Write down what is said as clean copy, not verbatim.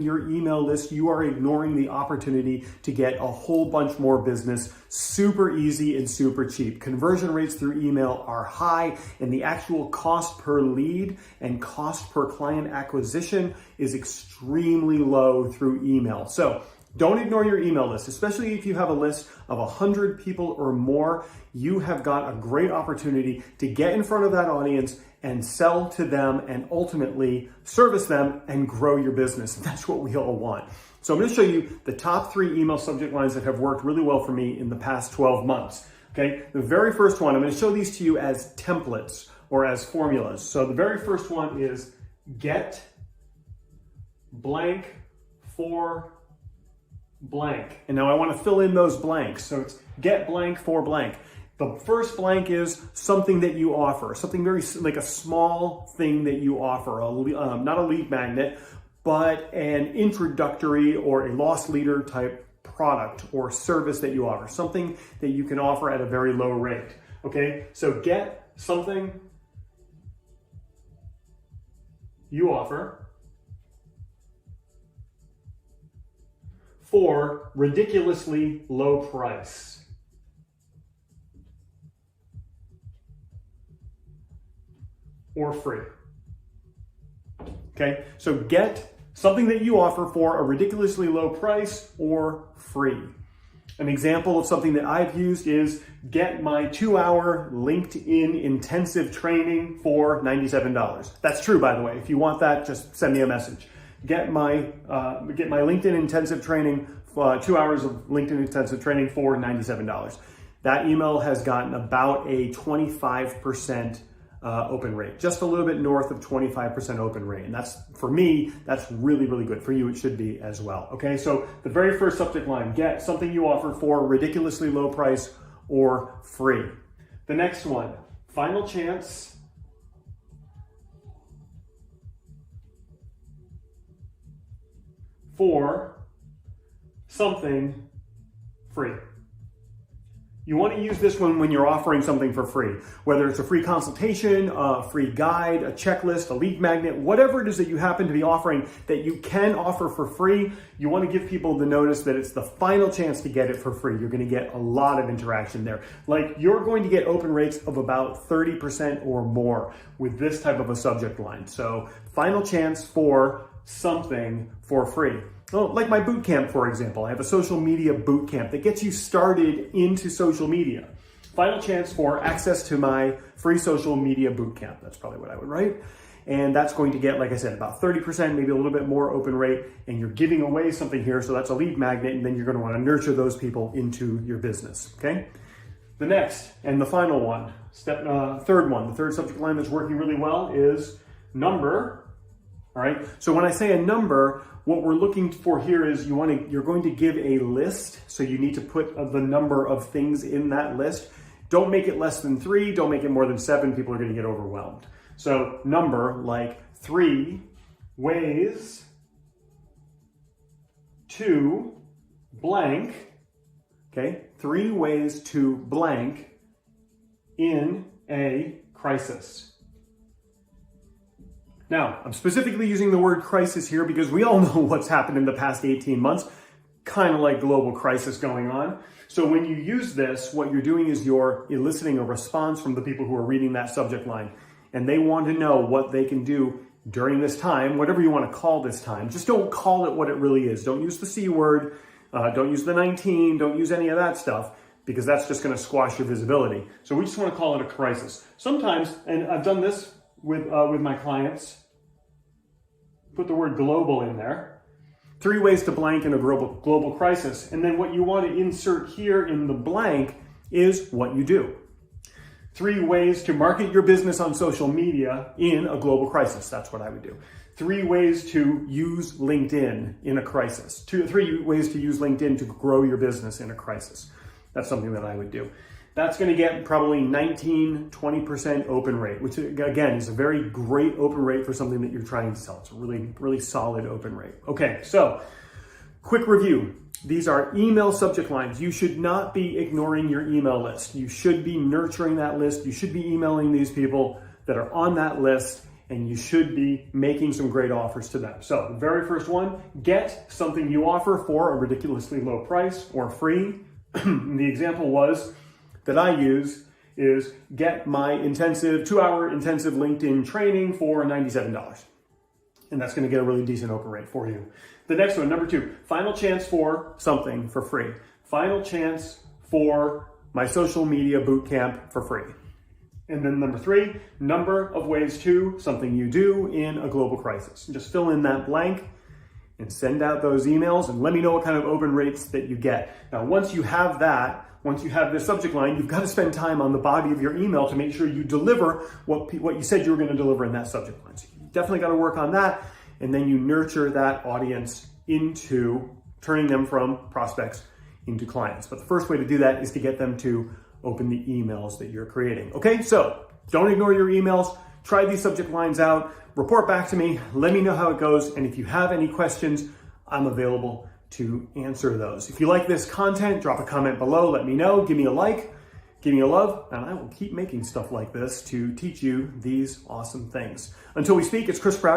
your email list, you are ignoring the opportunity to get a whole bunch more business super easy and super cheap. Conversion rates through email are high, and the actual cost per lead and cost per client acquisition is extremely low through email. So don't ignore your email list, especially if you have a list of 100 people or more. You have got a great opportunity to get in front of that audience and sell to them and ultimately service them and grow your business. That's what we all want. So I'm going to show you the top 3 email subject lines that have worked really well for me in the past 12 months. Okay, the very first one, I'm going to show these to you as templates or as formulas. So the very first one is get blank for blank. And now I want to fill in those blanks. So it's get blank for blank. The first blank is something that you offer, something very like a small thing that you offer, not a lead magnet, but an introductory or a loss leader type product or service that you offer, something that you can offer at a very low rate. Okay, so get something you offer for ridiculously low price. Or free. Okay, so get something that you offer for a ridiculously low price or free. An example of something that I've used is get my 2-hour LinkedIn intensive training for $97. That's true, by the way. If you want that, just send me a message. Get my LinkedIn intensive training, 2 hours of LinkedIn intensive training for $97. That email has gotten about a 25% open rate, just a little bit north of 25% open rate. And that's, for me, that's really, really good. For you, it should be as well. Okay, so the very first subject line, get something you offer for ridiculously low price or free. The next one, final chance for something free. You want to use this one when you're offering something for free, whether it's a free consultation, a free guide, a checklist, a lead magnet, whatever it is that you happen to be offering that you can offer for free. You want to give people the notice that it's the final chance to get it for free. You're going to get a lot of interaction there. Like, you're going to get open rates of about 30% or more with this type of a subject line. So final chance for something for free. Oh, like my boot camp, for example. I have a social media boot camp that gets you started into social media. Final chance for access to my free social media boot camp. That's probably what I would write. And that's going to get, like I said, about 30%, maybe a little bit more open rate. And you're giving away something here, so that's a lead magnet. And then you're going to want to nurture those people into your business, okay? The next and the final one, third one, the third subject line that's working really well is number. All right, so when I say a number, what we're looking for here is you're going to give a list, so you need to put the number of things in that list. Don't make it less than 3, don't make it more than 7, people are going to get overwhelmed. So number, like 3 ways to blank, okay, 3 ways to blank in a crisis. Now, I'm specifically using the word crisis here because we all know what's happened in the past 18 months, kind of like global crisis going on. So when you use this, what you're doing is you're eliciting a response from the people who are reading that subject line. And they want to know what they can do during this time, whatever you want to call this time. Just don't call it what it really is. Don't use the C word. Don't use the 19. Don't use any of that stuff, because that's just going to squash your visibility. So we just want to call it a crisis. Sometimes, and I've done this with my clients, put the word global in there. 3 ways to blank in a global crisis. And then what you want to insert here in the blank is what you do. 3 ways to market your business on social media in a global crisis. That's what I would do. 3 ways to use LinkedIn in a crisis. 3 ways to use LinkedIn to grow your business in a crisis. That's something that I would do. That's going to get probably 19, 20% open rate, which again is a very great open rate for something that you're trying to sell. It's a really, really solid open rate. Okay, so quick review. These are email subject lines. You should not be ignoring your email list. You should be nurturing that list. You should be emailing these people that are on that list and you should be making some great offers to them. So the very first one, get something you offer for a ridiculously low price or free. The example that I use is get my 2-hour intensive LinkedIn training for $97. And that's going to get a really decent open rate for you. The next one, number 2, final chance for something for free. Final chance for my social media bootcamp for free. And then number 3, number of ways to something you do in a global crisis. Just fill in that blank and send out those emails and let me know what kind of open rates that you get. Now, once you have this subject line, you've got to spend time on the body of your email to make sure you deliver what you said you were going to deliver in that subject line. So you definitely got to work on that. And then you nurture that audience into turning them from prospects into clients. But the first way to do that is to get them to open the emails that you're creating. Okay, so don't ignore your emails. Try these subject lines out. Report back to me. Let me know how it goes. And if you have any questions, I'm available to answer those. If you like this content, drop a comment below. Let me know. Give me a like. Give me a love. And I will keep making stuff like this to teach you these awesome things. Until we speak, it's Chris Proud.